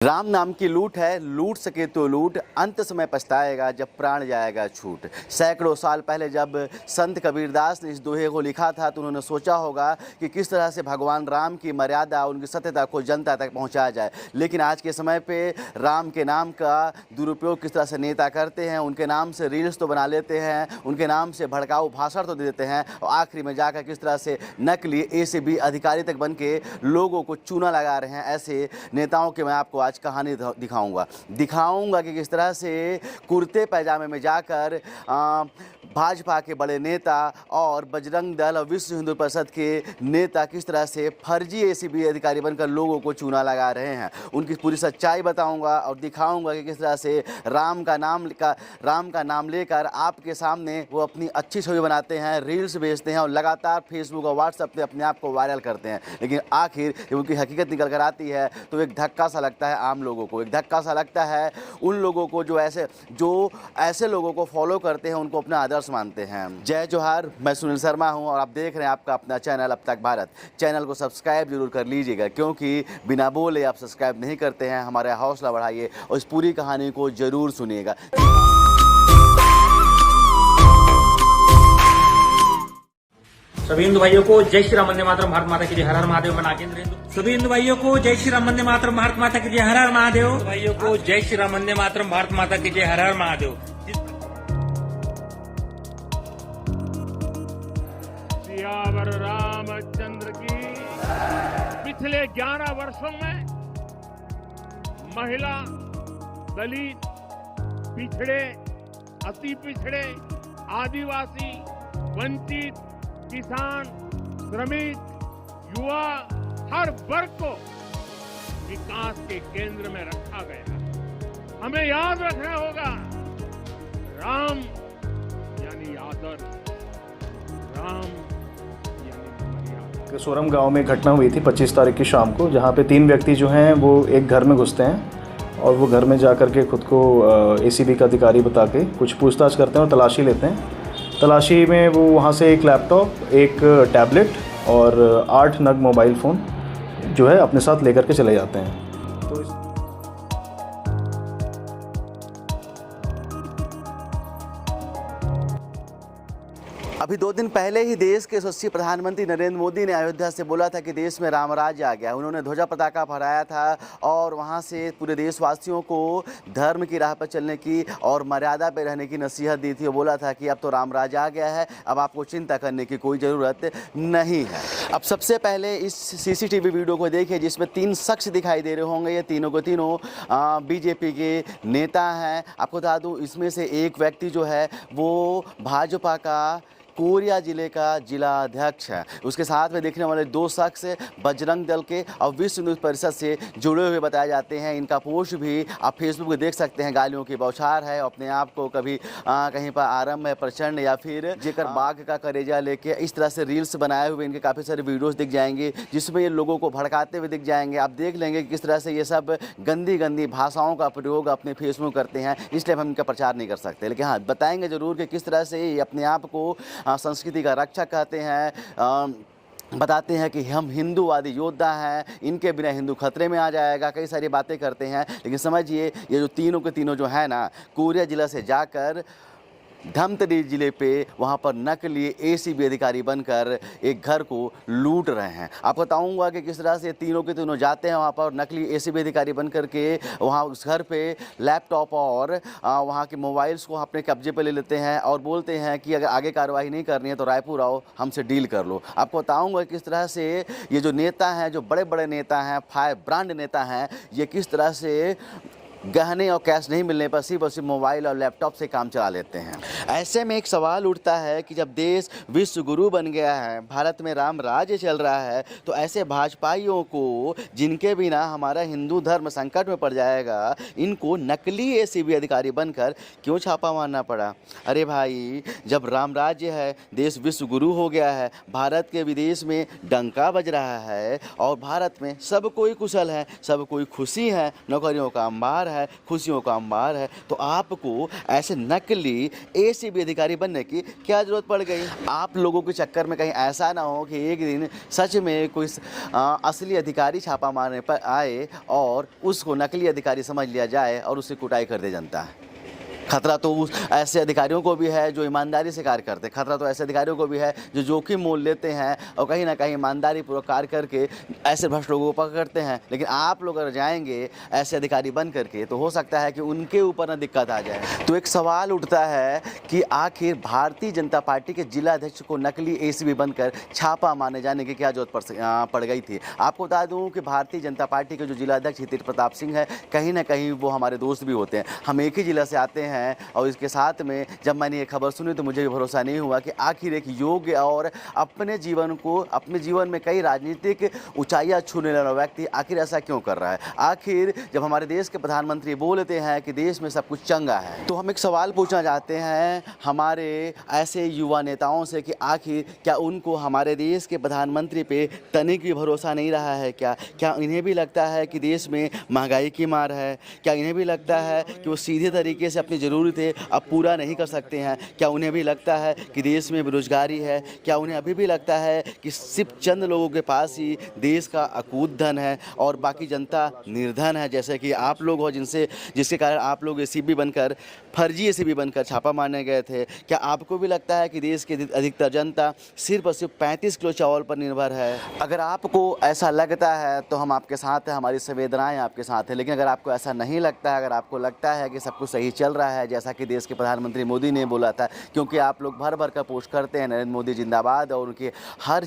राम नाम की लूट है, लूट सके तो लूट, अंत समय पछताएगा जब प्राण जाएगा छूट। सैकड़ों साल पहले जब संत कबीरदास ने इस दोहे को लिखा था तो उन्होंने सोचा होगा कि किस तरह से भगवान राम की मर्यादा, उनकी सत्यता को जनता तक पहुंचाया जाए। लेकिन आज के समय पे राम के नाम का दुरुपयोग किस तरह से नेता करते हैं, उनके नाम से रील्स तो बना लेते हैं, उनके नाम से भड़काऊ भाषण तो दे देते हैं और आखिरी में जाकर किस तरह से नकली एसीबी अधिकारी तक बन के लोगों को चूना लगा रहे हैं। ऐसे नेताओं के मैं आपको आज कहानी दिखाऊंगा कि किस तरह से कुर्ते पैजामे में जाकर भाजपा के बड़े नेता और बजरंग दल और विश्व हिंदू परिषद के नेता किस तरह से फर्जी एसीबी अधिकारी बनकर लोगों को चूना लगा रहे हैं। उनकी पूरी सच्चाई बताऊंगा और दिखाऊंगा कि किस तरह से राम का नाम लेकर आपके सामने वो अपनी अच्छी छवि बनाते हैं, रील्स भेजते हैं और लगातार फेसबुक और व्हाट्सएप पे अपने आप को वायरल करते हैं। लेकिन आखिर जब उनकी हकीकत निकल कर आती है तो एक धक्का सा लगता है आम लोगों को, एक धक्का सा लगता है उन लोगों को जो ऐसे लोगों को फॉलो करते हैं, उनको अपना आदर्श मानते हैं। जय जोहार, मैं सुनील शर्मा हूं और आप देख रहे हैं आपका अपना चैनल अब तक भारत। चैनल को सब्सक्राइब जरूर कर लीजिएगा, क्योंकि बिना बोले आप सब्सक्राइब नहीं करते हैं। हमारा हौसला बढ़ाइए और इस पूरी कहानी को जरूर सुनिएगा। सभी हिंदू भाइयों को जय श्री राम, वंदे मातरम, भारत माता की जय, हर हर महादेव। मैं नागेंद्र हिंदू। सभी हिंदू भाइयों को जय श्री राम, वंदे मातरम, भारत माता की जय, हर हर महादेव। भाइयों को जय श्री राम, वंदे मातरम, भारत माता की जय, हर हर महादेव। सियावर रामचंद्र की। पिछले 11 वर्षों में महिला, दलित, पिछड़े, अति पिछड़े, आदिवासी, वंचित, किसान, श्रमिक, युवा, हर वर्ग को विकास के केंद्र में रखा गया। हमें याद रखना होगा, राम यानी आदर्श, राम यानी मर्यादा। सोरम गांव में घटना हुई थी 25 तारीख की शाम को, जहां पे 3 व्यक्ति जो हैं वो एक घर में घुसते हैं और वो घर में जा कर के खुद को एसीबी का अधिकारी बता के कुछ पूछताछ करते हैं और तलाशी लेते हैं। तलाशी में वो वहाँ से एक लैपटॉप, एक टैबलेट और 8 नग मोबाइल फ़ोन जो है अपने साथ लेकर के चले जाते हैं। तो अभी 2 दिन पहले ही देश के यशस्वी प्रधानमंत्री नरेंद्र मोदी ने अयोध्या से बोला था कि देश में राम राज्य आ गया। उन्होंने ध्वजा पताका फहराया था और वहां से पूरे देशवासियों को धर्म की राह पर चलने की और मर्यादा पर रहने की नसीहत दी थी। वो बोला था कि अब तो राम राज्य आ गया है, अब आपको चिंता करने की कोई ज़रूरत नहीं है। अब सबसे पहले इस सीसीटीवी वीडियो को देखिए जिसमें 3 शख्स दिखाई दे रहे होंगे। ये तीनों के तीनों बीजेपी के नेता हैं। आपको बता दूँ, इसमें से एक व्यक्ति जो है वो भाजपा का कोरिया जिले का जिला अध्यक्ष है। उसके साथ में देखने वाले 2 शख्स बजरंग दल के और विश्व हिंदू परिषद से जुड़े हुए बताए जाते हैं। इनका पोस्ट भी आप फेसबुक पे देख सकते हैं। गालियों की बौछार है, अपने आप को कभी कहीं पर आरंभ है प्रचंड या फिर जेकर बाघ का करेजा लेके इस तरह से रील्स बनाए हुए इनके काफ़ी सारे वीडियोस दिख जाएंगे जिसमें ये लोगों को भड़काते हुए दिख जाएंगे। आप देख लेंगे किस तरह से ये सब गंदी भाषाओं का प्रयोग अपने फेसबुक करते हैं, इसलिए हम इनका प्रचार नहीं कर सकते। लेकिन हाँ, बताएंगे जरूर कि किस तरह से ये अपने आप को संस्कृति का रक्षक कहते हैं, बताते हैं कि हम हिंदूवादी योद्धा हैं, इनके बिना हिंदू खतरे में आ जाएगा, कई सारी बातें करते हैं। लेकिन समझिए ये जो तीनों के तीनों जो है ना, कोरिया जिला से जाकर धमतरी जिले पे वहाँ पर नकली एसीबी अधिकारी बनकर एक घर को लूट रहे हैं। आपको बताऊंगा कि किस तरह से तीनों के तीनों जाते हैं वहाँ पर नकली एसीबी अधिकारी बनकर के वहाँ उस घर पे लैपटॉप और वहाँ के मोबाइल्स को अपने कब्जे पे ले लेते हैं और बोलते हैं कि अगर आगे कार्रवाई नहीं करनी है तो रायपुर आओ, हमसे डील कर लो। आपको बताऊँगा किस तरह से ये जो नेता हैं, जो बड़े बड़े नेता हैं, 5 ब्रांड नेता हैं, ये किस तरह से गहने और कैश नहीं मिलने पर सिर्फ और सिर्फ मोबाइल और लैपटॉप से काम चला लेते हैं। ऐसे में एक सवाल उठता है कि जब देश विश्व गुरु बन गया है, भारत में राम राज्य चल रहा है, तो ऐसे भाजपाइयों को जिनके बिना हमारा हिंदू धर्म संकट में पड़ जाएगा, इनको नकली एसीबी अधिकारी बनकर क्यों छापा मारना पड़ा? अरे भाई, जब राम राज्य है, देश विश्व गुरु हो गया है, भारत के विदेश में डंका बज रहा है और भारत में सब कोई कुशल है, सब कोई खुशी है, नौकरियों का अंबार अंबार है, खुशियों का अंबार है, तो आपको ऐसे नकली एसीबी अधिकारी बनने की क्या जरूरत पड़ गई? आप लोगों के चक्कर में कहीं ऐसा ना हो कि एक दिन सच में कोई असली अधिकारी छापा मारने पर आए और उसको नकली अधिकारी समझ लिया जाए और उसकी कुटाई कर दे जनता। खतरा तो उस ऐसे अधिकारियों को भी है जो ईमानदारी से कार्य करते हैं, खतरा तो ऐसे अधिकारियों को भी है जो जोखिम मोल लेते हैं और कहीं ना कहीं ईमानदारी पूर्वक कार्य करके ऐसे भ्रष्ट लोगों को पकड़ते हैं। लेकिन आप लोग अगर जाएंगे ऐसे अधिकारी बन करके तो हो सकता है कि उनके ऊपर ना दिक्कत आ जाए। तो एक सवाल उठता है कि आखिर भारतीय जनता पार्टी के जिला अध्यक्ष को नकली एसीबी बनकर छापा मारने जाने की क्या जरूरत पड़ गई थी? आपको बता दूं कि भारतीय जनता पार्टी के जो जिला अध्यक्ष हितेश प्रताप सिंह है, कहीं ना कहीं वो हमारे दोस्त भी होते हैं। हम एक ही जिला से आते हैं और इसके साथ में जब मैंने ये खबर सुनी तो मुझे भी भरोसा नहीं हुआ कि आखिर एक योग्य और अपने जीवन में कई राजनीतिक ऊंचाइयां छूने वाला व्यक्ति आखिर ऐसा क्यों कर रहा है। आखिर जब हमारे देश के प्रधानमंत्री बोलते हैं कि देश में सब कुछ चंगा है, तो हम एक सवाल पूछना चाहते हैं हमारे ऐसे युवा नेताओं से कि आखिर क्या उनको हमारे देश के प्रधानमंत्री पे तनिक भी भरोसा नहीं रहा है? क्या इन्हें भी लगता है कि देश में महंगाई की मार है? क्या इन्हें भी लगता है कि वो सीधे तरीके से अपनी ज़रूरतें अब पूरा नहीं कर सकते हैं? क्या उन्हें भी लगता है कि देश में बेरोजगारी है? क्या उन्हें अभी भी लगता है कि सिर्फ चंद लोगों के पास ही देश का अकूत धन है और बाकी जनता निर्धन है, जैसे कि आप लोग हो जिसके कारण आप लोग एसीबी बनकर, फर्जी एसीबी बनकर छापा मारने गए थे? क्या आपको भी लगता है कि देश की अधिकतर जनता सिर्फ और सिर्फ 35 किलो चावल पर निर्भर है? अगर आपको ऐसा लगता है तो हम आपके साथ हैं, हमारी संवेदनाएं आपके साथ हैं। लेकिन अगर आपको ऐसा नहीं लगता है, अगर आपको लगता है कि सब कुछ सही चल रहा है जैसा कि देश के प्रधानमंत्री मोदी ने बोला था, क्योंकि आप लोग भर भर कर पोस्ट करते हैं नरेंद्र मोदी जिंदाबाद और उनके हर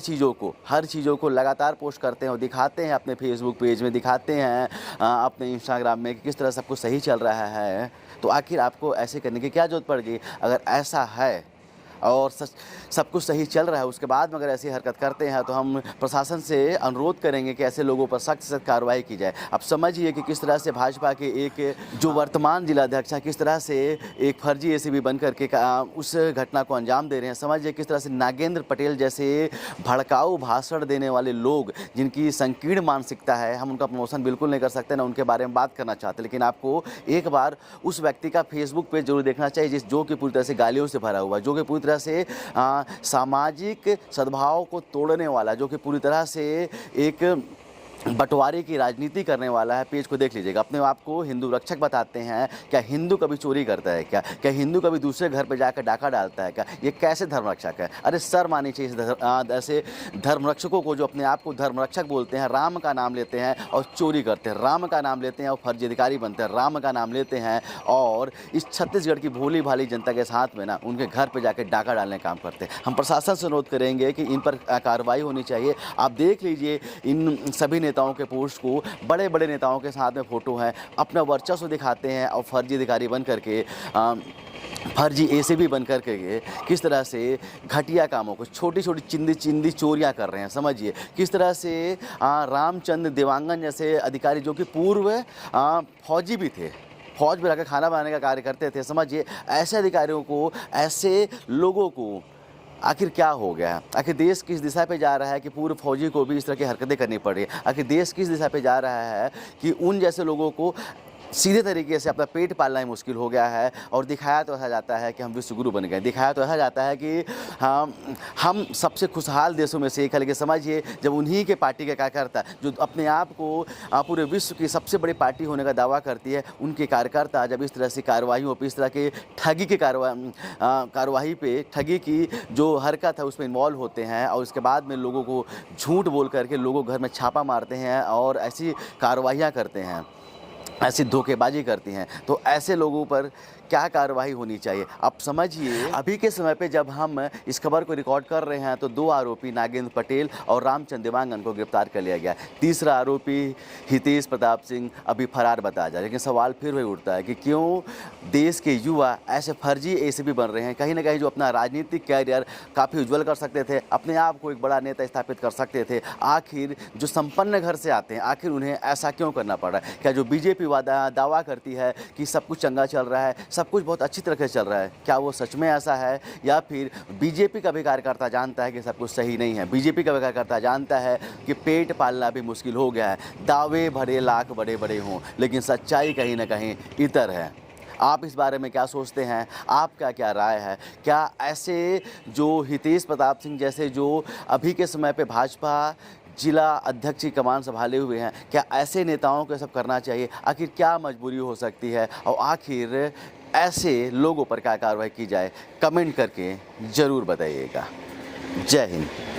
चीज़ों को लगातार पोस्ट करते हैं और दिखाते हैं, अपने फेसबुक पेज में दिखाते हैं, अपने इंस्टाग्राम में कि किस तरह सब कुछ सही चल रहा है, तो आखिर आपको ऐसे करने की क्या जरूरत पड़ गई? अगर ऐसा है और सब कुछ सही चल रहा है, उसके बाद में अगर ऐसी हरकत करते हैं तो हम प्रशासन से अनुरोध करेंगे कि ऐसे लोगों पर सख्त से कार्रवाई की जाए। अब समझिए कि किस तरह से भाजपा के एक जो वर्तमान जिलाध्यक्ष हैं किस तरह से एक फर्जी एसीबी बन करके उस घटना को अंजाम दे रहे हैं। समझिए किस तरह से नागेंद्र पटेल जैसे भड़काऊ भाषण देने वाले लोग, जिनकी संकीर्ण मानसिकता है, हम उनका प्रमोशन बिल्कुल नहीं कर सकते, ना उनके बारे में बात करना चाहते, लेकिन आपको एक बार उस व्यक्ति का फेसबुक पेज जरूर देखना चाहिए जो कि पूरी तरह से गालियों से भरा हुआ, जो कि पूरी से सामाजिक सद्भाव को तोड़ने वाला, जो कि पूरी तरह से एक बंटवारे की राजनीति करने वाला है। पेज को देख लीजिएगा। अपने आप को हिंदू रक्षक बताते हैं। क्या हिंदू कभी चोरी करता है? क्या हिंदू कभी दूसरे घर पर जाकर डाका डालता है? क्या ये कैसे धर्मरक्षक है? अरे शर्म आनी चाहिए ऐसे धर्मरक्षकों को जो अपने आप को धर्मरक्षक बोलते हैं, राम का नाम लेते हैं और चोरी करते हैं, राम का नाम लेते हैं और फर्जी अधिकारी बनते हैं, राम का नाम लेते हैं और इस छत्तीसगढ़ की भोली भाली जनता के साथ में ना उनके घर पर जाकर डाका डालने का काम करते हैं। हम प्रशासन से अनुरोध करेंगे कि इन पर कार्रवाई होनी चाहिए। आप देख लीजिए इन सभी नेताओं के पोस्ट को, बड़े बड़े नेताओं के साथ में फोटो हैं, अपना वर्चस्व दिखाते हैं और फर्जी अधिकारी बन करके फर्जी एसीबी बन करके किस तरह से घटिया कामों को, छोटी छोटी चिंदी चोरियां कर रहे हैं। समझिए किस तरह से रामचंद्र देवांगन जैसे अधिकारी जो कि पूर्व फौजी भी थे, फौज में रहकर खाना बनाने का कार्य करते थे। समझिए ऐसे अधिकारियों को, ऐसे लोगों को आखिर क्या हो गया? आखिर देश किस दिशा पे जा रहा है कि पूर्व फौजी को भी इस तरह की हरकतें करनी पड़ रही है? आखिर देश किस दिशा पे जा रहा है कि उन जैसे लोगों को सीधे तरीके से अपना पेट पालना ही मुश्किल हो गया है और दिखाया तो ऐसा जाता है कि हम विश्वगुरु बन गए, दिखाया तो ऐसा जाता है कि हम सबसे खुशहाल देशों में से एक है। लेकिन समझिए जब उन्हीं के पार्टी के कार्यकर्ता जो अपने आप को पूरे विश्व की सबसे बड़ी पार्टी होने का दावा करती है, उनके कार्यकर्ता जब इस तरह से कार्रवाइयों पर, इस तरह के ठगी की कार्रवाई पे, ठगी की जो हरकत है उसमें इन्वॉल्व होते हैं और उसके बाद में लोगों को झूठ बोल करके लोगों घर में छापा मारते हैं और ऐसी कार्रवाइयाँ करते हैं, ऐसी धोखेबाजी करती हैं, तो ऐसे लोगों पर क्या कार्रवाई होनी चाहिए? आप समझिए अभी के समय पे जब हम इस खबर को रिकॉर्ड कर रहे हैं तो 2 आरोपी नागेंद्र पटेल और रामचंद्र देवांगन को गिरफ्तार कर लिया गया। तीसरा आरोपी हितेश प्रताप सिंह अभी फरार बताया जा रहा है। लेकिन सवाल फिर वही उठता है कि क्यों देश के युवा ऐसे फर्जी एसीबी बन रहे हैं? कहीं ना कहीं जो अपना राजनीतिक कैरियर काफ़ी उज्जवल कर सकते थे, अपने आप को एक बड़ा नेता स्थापित कर सकते थे, आखिर जो संपन्न घर से आते हैं, आखिर उन्हें ऐसा क्यों करना पड़ रहा है? क्या जो बीजेपी दावा करती है कि सब कुछ चंगा चल रहा है, सब कुछ बहुत अच्छी तरह से चल रहा है। क्या वो सच में ऐसा है या फिर बीजेपी का भी कार्यकर्ता जानता है कि सब कुछ सही नहीं है? बीजेपी का भी कार्यकर्ता जानता है कि पेट पालना भी मुश्किल हो गया है, दावे भरे लाख बड़े बड़े हों, लेकिन सच्चाई कहीं ना कहीं इतर है। आप इस बारे में क्या सोचते हैं? आपका क्या राय है? क्या ऐसे जो हितेश प्रताप सिंह जैसे जो अभी के समय पे भाजपा जिला अध्यक्ष की कमान संभाले हुए हैं, क्या ऐसे नेताओं को सब करना चाहिए? आखिर क्या मजबूरी हो सकती है और आखिर ऐसे लोगों पर क्या कार्रवाई की जाए? कमेंट करके ज़रूर बताइएगा। जय हिंद।